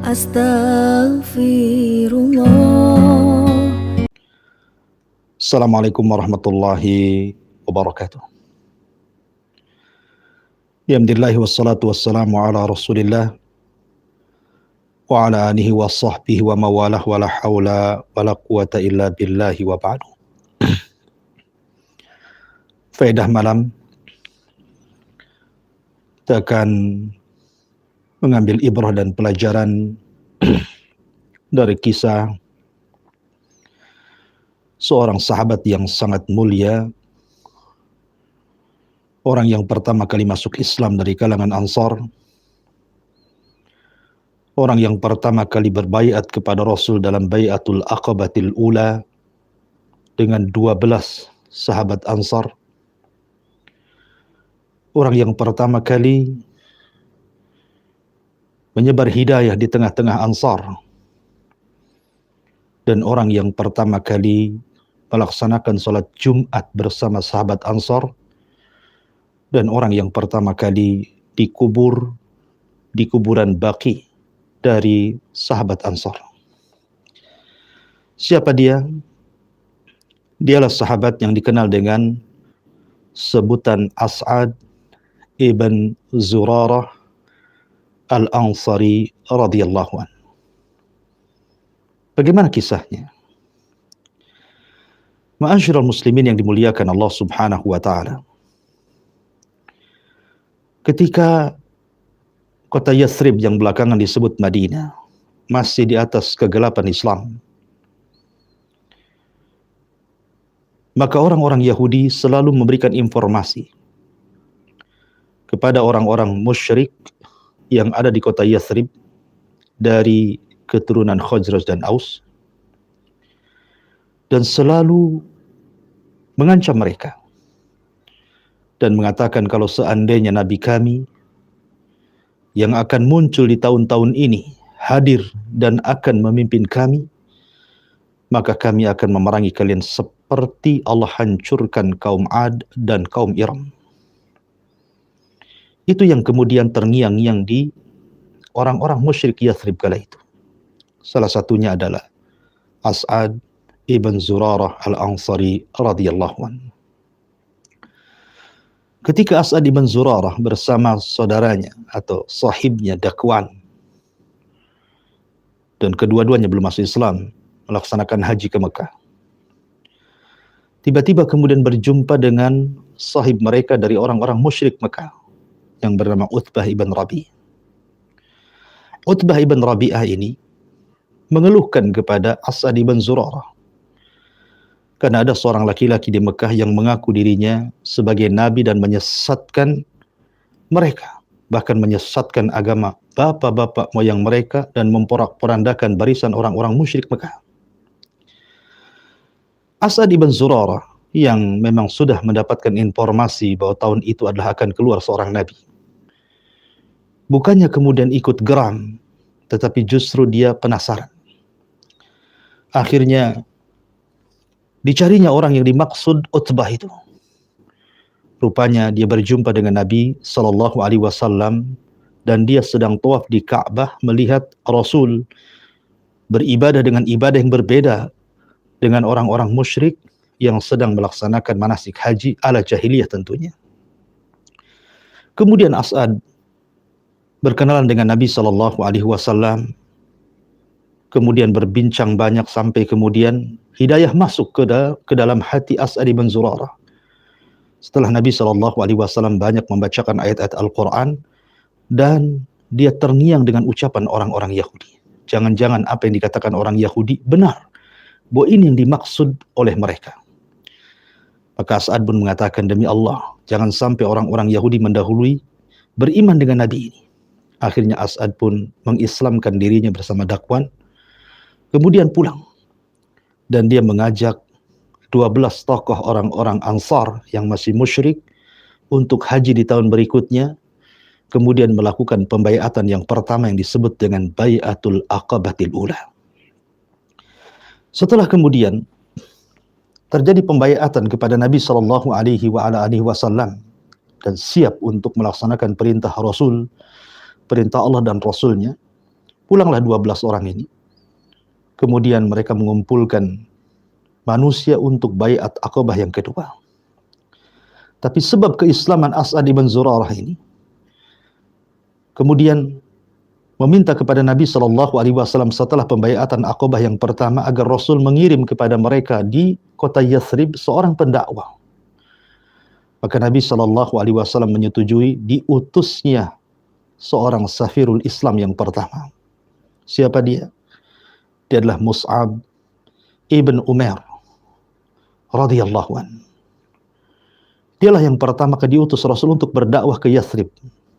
Astaghfirullah. Assalamualaikum warahmatullahi wabarakatuh. Alhamdulillah wassalatu wassalamu ala Rasulillah wa ala alihi wa sahbihi wa mawalah wa la hawla wa la quwata illa billahi wa ba'du. Faedah malam, kita akan mengambil ibrah dan pelajaran dari kisah seorang sahabat yang sangat mulia, orang yang pertama kali masuk Islam dari kalangan Ansar, orang yang pertama kali berbaiat kepada Rasul dalam Bai'atul Aqabatil Ula dengan 12 sahabat Ansar, orang yang pertama kali menyebar hidayah di tengah-tengah Ansar, dan orang yang pertama kali melaksanakan sholat Jumat bersama sahabat Ansar, dan orang yang pertama kali dikubur di kuburan Baqi dari sahabat Ansar. Siapa dia? Dialah sahabat yang dikenal dengan sebutan As'ad ibn Zurarah Al-Ansari radhiyallahu anhu. Bagaimana kisahnya? Ma'asyiral muslimin yang dimuliakan Allah Subhanahu wa taala. Ketika kota Yathrib yang belakangan disebut Madinah masih di atas kegelapan Islam, maka orang-orang Yahudi selalu memberikan informasi kepada orang-orang musyrik yang ada di kota Yathrib dari keturunan Khazraj dan Aus, dan selalu mengancam mereka dan mengatakan kalau seandainya Nabi kami yang akan muncul di tahun-tahun ini hadir dan akan memimpin kami, maka kami akan memerangi kalian seperti Allah hancurkan kaum Ad dan kaum Iram. Itu yang kemudian terngiang-ngiang di orang-orang musyrik Yathrib kala itu. Salah satunya adalah As'ad ibn Zurarah Al-Ansari radhiyallahu anhu. Ketika As'ad ibn Zurarah bersama saudaranya atau sahibnya Dakwan, dan kedua-duanya belum masuk Islam, melaksanakan haji ke Mekah, tiba-tiba kemudian berjumpa dengan sahib mereka dari orang-orang musyrik Mekah yang bernama Utbah ibn Rabi'. Utbah ibn Rabi'ah ini mengeluhkan kepada As'ad ibn Zurarah karena ada seorang laki-laki di Mekah yang mengaku dirinya sebagai nabi dan menyesatkan mereka, bahkan menyesatkan agama bapak-bapak moyang mereka dan memporak-porandakan barisan orang-orang musyrik Mekah. As'ad ibn Zurarah yang memang sudah mendapatkan informasi bahwa tahun itu adalah akan keluar seorang nabi, bukannya kemudian ikut geram, tetapi justru dia penasaran. Akhirnya dicarinya orang yang dimaksud Utbah itu. Rupanya dia berjumpa dengan Nabi Sallallahu Alaihi Wasallam dan dia sedang tawaf di Ka'bah melihat Rasul beribadah dengan ibadah yang berbeda dengan orang-orang musyrik yang sedang melaksanakan manasik haji ala jahiliyah tentunya. Kemudian As'ad berkenalan dengan Nabi Sallallahu Alaihi Wasallam, kemudian berbincang banyak sampai kemudian hidayah masuk ke dalam hati As'ad ibn Zurarah. Setelah Nabi Sallallahu Alaihi Wasallam banyak membacakan ayat-ayat Al-Quran, dan dia terngiang dengan ucapan orang-orang Yahudi. Jangan-jangan apa yang dikatakan orang Yahudi benar, bahwa ini yang dimaksud oleh mereka. Maka As'ad pun mengatakan, demi Allah, jangan sampai orang-orang Yahudi mendahului beriman dengan Nabi ini. Akhirnya As'ad pun mengislamkan dirinya bersama Dakwan, kemudian pulang. Dan dia mengajak 12 tokoh orang-orang Ansar yang masih musyrik untuk haji di tahun berikutnya, kemudian melakukan pembaiatan yang pertama yang disebut dengan Bai'atul Aqabatil Ula. Setelah kemudian terjadi pembaiatan kepada Nabi Sallallahu Alaihi Wasallam dan siap untuk melaksanakan perintah Rasul, perintah Allah dan Rasulnya, Pulanglah 12 orang ini. Kemudian mereka mengumpulkan manusia untuk baiat Aqabah yang kedua. Tapi sebab keislaman As'ad ibn Zurarah ini, kemudian meminta kepada Nabi SAW setelah pembaiatan Aqabah yang pertama agar Rasul mengirim kepada mereka di kota Yathrib seorang pendakwah. Maka Nabi SAW menyetujui diutusnya seorang safirul Islam yang pertama. Siapa dia? Dia adalah Mus'ab ibn Umair radhiyallahu anhu. Dialah yang pertama diutus Rasul untuk berdakwah ke Yathrib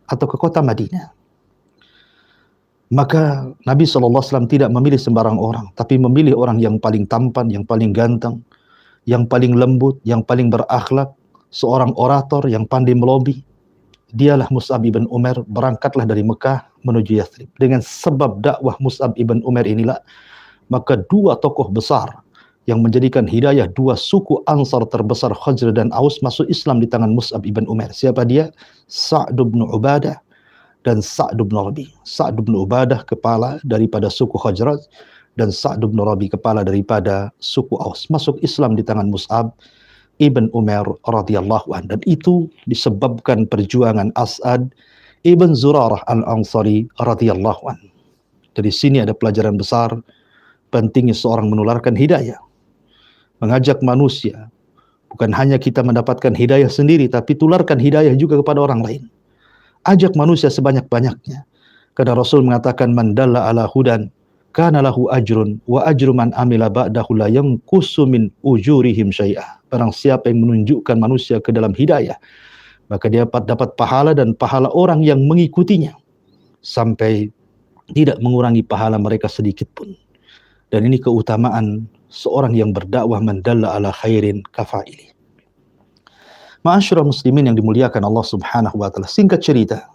atau ke kota Madinah. Maka Nabi SAW tidak memilih sembarang orang, tapi memilih orang yang paling tampan, yang paling ganteng, yang paling lembut, yang paling berakhlak, seorang orator yang pandai melobi. Dialah Mus'ab ibn Umair, berangkatlah dari Mekah menuju Yathrib. Dengan sebab dakwah Mus'ab ibn Umair inilah, maka dua tokoh besar yang menjadikan hidayah dua suku Ansar terbesar Khazraj dan Aus masuk Islam di tangan Mus'ab ibn Umair. Siapa dia? Sa'd bin Ubadah dan Sa'd bin Rabi. Sa'd bin Ubadah kepala daripada suku Khazraj dan Sa'd bin Rabi kepala daripada suku Aus. Masuk Islam di tangan Mus'ab ibn Umair radhiyallahu anhu. Dan itu disebabkan perjuangan As'ad ibn Zurarah al-Ansari radhiyallahu anhu. Dari sini ada pelajaran besar pentingnya seorang menularkan hidayah. Mengajak manusia. Bukan hanya kita mendapatkan hidayah sendiri, tapi tularkan hidayah juga kepada orang lain. Ajak manusia sebanyak-banyaknya. Karena Rasul mengatakan, man dalla ala hudan kana lahu ajrun wa ajru man amila ba'dahu la yanqusu min ujurihim syai'ah. Barang siapa yang menunjukkan manusia ke dalam hidayah, maka dia dapat pahala dan pahala orang yang mengikutinya sampai tidak mengurangi pahala mereka sedikit pun. Dan ini keutamaan seorang yang berdakwah, man dalla ala khairin kafaili. Ma'asyiral muslimin yang dimuliakan Allah Subhanahu wa taala. Singkat cerita,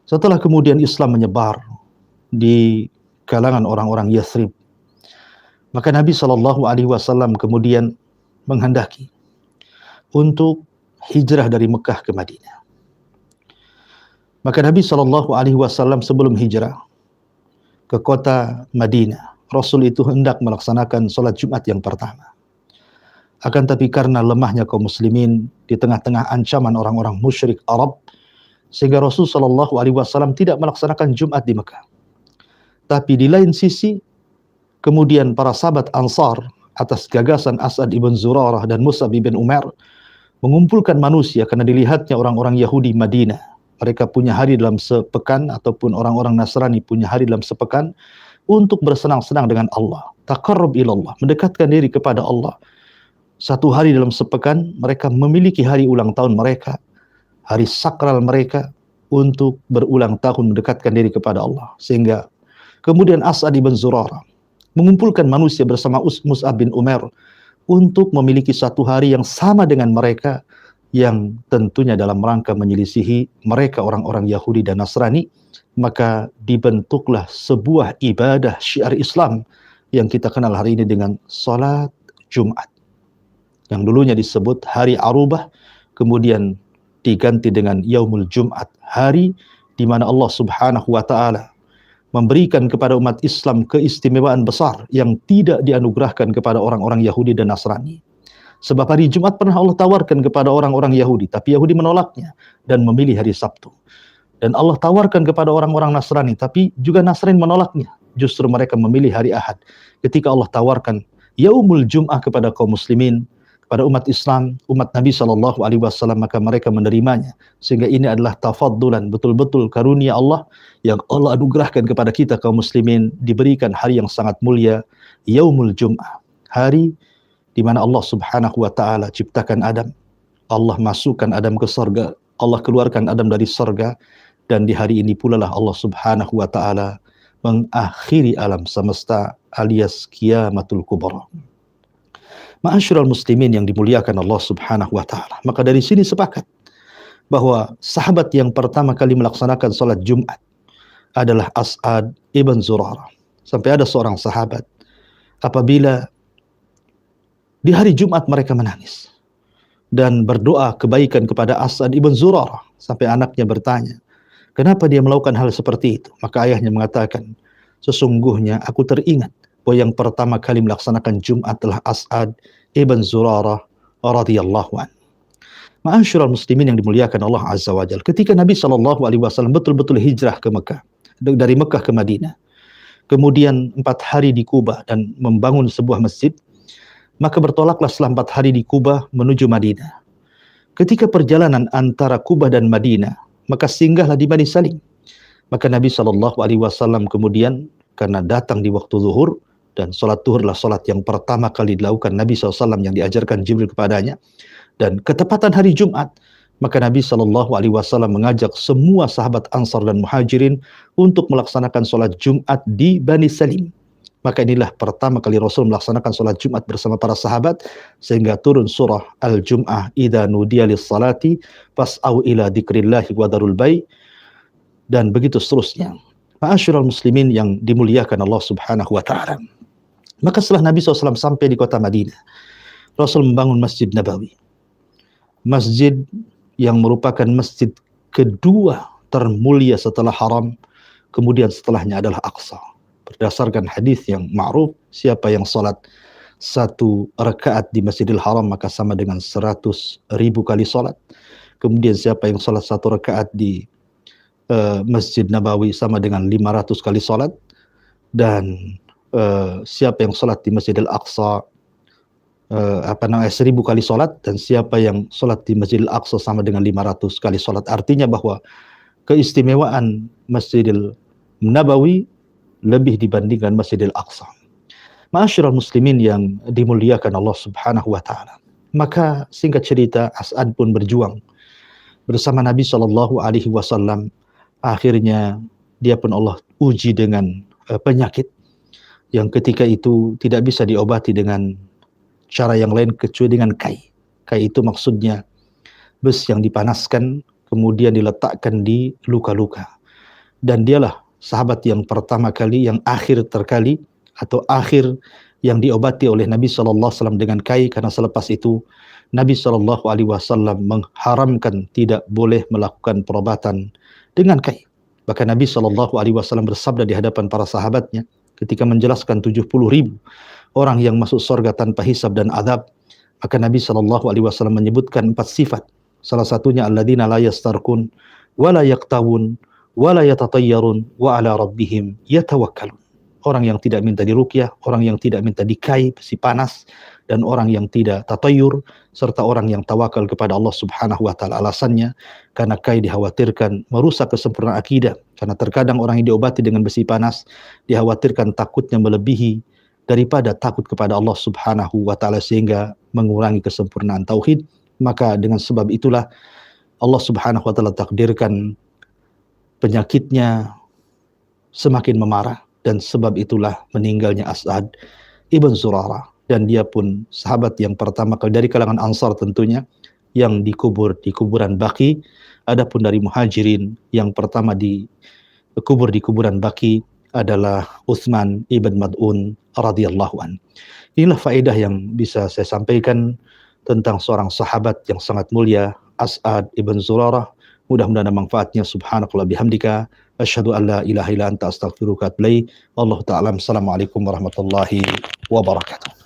setelah kemudian Islam menyebar di kalangan orang-orang Yathrib, maka Nabi SAW kemudian menghendaki untuk hijrah dari Mekah ke Madinah. Maka Nabi SAW sebelum hijrah ke kota Madinah, Rasul itu hendak melaksanakan sholat Jumat yang pertama. Akan tapi karena lemahnya kaum muslimin di tengah-tengah ancaman orang-orang musyrik Arab, sehingga Rasul SAW tidak melaksanakan Jumat di Mekah. Tapi di lain sisi, kemudian para sahabat Ansar atas gagasan As'ad ibn Zurarah dan Mus'ab ibn Umair mengumpulkan manusia karena dilihatnya orang-orang Yahudi Madinah. Mereka punya hari dalam sepekan, ataupun orang-orang Nasrani punya hari dalam sepekan untuk bersenang-senang dengan Allah. Taqarrub ilallah, mendekatkan diri kepada Allah. Satu hari dalam sepekan mereka memiliki hari ulang tahun mereka, hari sakral mereka untuk berulang tahun mendekatkan diri kepada Allah. Sehingga kemudian As'ad ibn Zurarah mengumpulkan manusia bersama Mus'ab bin Umair untuk memiliki satu hari yang sama dengan mereka, yang tentunya dalam rangka menyelisihi mereka orang-orang Yahudi dan Nasrani. Maka dibentuklah sebuah ibadah syiar Islam yang kita kenal hari ini dengan salat Jumat, yang dulunya disebut hari Arubah, kemudian diganti dengan Yaumul Jum'at, hari di mana Allah Subhanahu wa taala memberikan kepada umat Islam keistimewaan besar yang tidak dianugerahkan kepada orang-orang Yahudi dan Nasrani. Sebab hari Jumat pernah Allah tawarkan kepada orang-orang Yahudi, tapi Yahudi menolaknya dan memilih hari Sabtu. Dan Allah tawarkan kepada orang-orang Nasrani, tapi juga Nasrani menolaknya. Justru mereka memilih hari Ahad. Ketika Allah tawarkan Yaumul Jum'ah kepada kaum muslimin, kepada umat Islam, umat Nabi SAW, maka mereka menerimanya. Sehingga ini adalah tafaddulan, betul-betul karunia Allah yang Allah anugerahkan kepada kita kaum muslimin, diberikan hari yang sangat mulia, Yaumul Jum'ah. Hari di mana Allah Subhanahu wa taala ciptakan Adam. Allah masukkan Adam ke surga, Allah keluarkan Adam dari surga, dan di hari ini pula lah Allah Subhanahu wa taala mengakhiri alam semesta alias kiamatul kubra. Ma'asyiral muslimin yang dimuliakan Allah Subhanahu wa taala. Maka dari sini sepakat bahwa sahabat yang pertama kali melaksanakan salat Jumat adalah As'ad ibn Zurarah. Sampai ada seorang sahabat apabila di hari Jumat mereka menangis dan berdoa kebaikan kepada As'ad ibn Zurarah, sampai anaknya bertanya, kenapa dia melakukan hal seperti itu? Maka ayahnya mengatakan, sesungguhnya aku teringat bahwa yang pertama kali melaksanakan Jumat adalah As'ad ibn Zurarah radhiyallahu an. Ma'asyiral muslimin yang dimuliakan Allah Azza wa Jalla, ketika Nabi SAW betul-betul hijrah ke Mekah, dari Mekah ke Madinah, kemudian 4 hari di Kuba dan membangun sebuah masjid, maka bertolaklah setelah 4 hari di Kuba menuju Madinah. Ketika perjalanan antara Kuba dan Madinah, maka singgahlah di Bani Salim. Maka Nabi SAW kemudian, karena datang di waktu zuhur, dan sholat zuhur adalah sholat yang pertama kali dilakukan Nabi SAW yang diajarkan Jibril kepadanya, dan ketepatan hari Jumat, maka Nabi SAW mengajak semua sahabat Ansar dan Muhajirin untuk melaksanakan sholat Jumat di Bani Salim. Maka inilah pertama kali Rasul melaksanakan sholat Jumat bersama para sahabat, sehingga turun surah Al-Jum'ah, idza nudiya lis-salati fas'au ila dzikrillahi wa dzarul bai', dan begitu seterusnya. Ma'asyiral muslimin yang dimuliakan Allah Subhanahu wa taala. Maka setelah Nabi SAW sampai di kota Madinah, Rasul membangun Masjid Nabawi. Masjid yang merupakan masjid kedua termulia setelah Haram, kemudian setelahnya adalah Aqsa. Berdasarkan hadis yang ma'ruf, siapa yang salat 1 rakaat di Masjidil Haram maka sama dengan 100.000 kali salat. Kemudian siapa yang salat 1 rakaat di Masjid Nabawi sama dengan 500 kali salat. Dan siapa yang salat di Masjidil Aqsa 1.000 kali salat, dan siapa yang salat di Masjidil Aqsa sama dengan 500 kali salat. Artinya bahwa keistimewaan Masjidil Nabawi lebih dibandingkan Masjidil Aqsa. Ma'asyiral muslimin yang dimuliakan Allah Subhanahu wa taala. Maka singkat cerita, As'ad pun berjuang bersama Nabi SAW. Akhirnya dia pun Allah uji dengan penyakit yang ketika itu tidak bisa diobati dengan cara yang lain kecuali dengan kai. Kai itu maksudnya bes yang dipanaskan kemudian diletakkan di luka-luka. Dan dialah sahabat yang pertama kali, yang akhir terkali, atau akhir yang diobati oleh Nabi SAW dengan kai, karena selepas itu Nabi SAW mengharamkan tidak boleh melakukan perobatan dengan kai. Bahkan Nabi SAW bersabda di hadapan para sahabatnya ketika menjelaskan 70.000 orang yang masuk surga tanpa hisab dan azab, maka Nabi SAW menyebutkan 4 sifat. Salah satunya alladzina la yastarqun wa la yaqtawun wala yatatayyarun wa ala rabbihim yatawakkalun. Orang yang tidak minta diruqyah, orang yang tidak minta dikai besi panas, dan orang yang tidak tatayyur, serta orang yang tawakal kepada Allah Subhanahu wa taala. Alasannya karena kai dikhawatirkan merusak kesempurnaan akidah, karena terkadang orang yang diobati dengan besi panas dikhawatirkan takutnya melebihi daripada takut kepada Allah Subhanahu wa taala, sehingga mengurangi kesempurnaan tauhid. Maka dengan sebab itulah Allah Subhanahu wa taala takdirkan penyakitnya semakin memarah, dan sebab itulah meninggalnya As'ad ibn Zurarah. Dan dia pun sahabat yang pertama kali dari kalangan Ansar tentunya yang dikubur di kuburan Baqi. Adapun dari Muhajirin yang pertama dikubur di kuburan Baqi adalah Utsman ibn Mad'un radhiyallahu an. Inilah faedah yang bisa saya sampaikan tentang seorang sahabat yang sangat mulia, As'ad ibn Zurarah. Mudah-mudahan manfaatnya. Subhanakallah bihamdika asyhadu an la ilaha illa anta astaghfiruka wa atubu ilaik. Wallahu ta'ala. Assalamualaikum warahmatullahi wabarakatuh.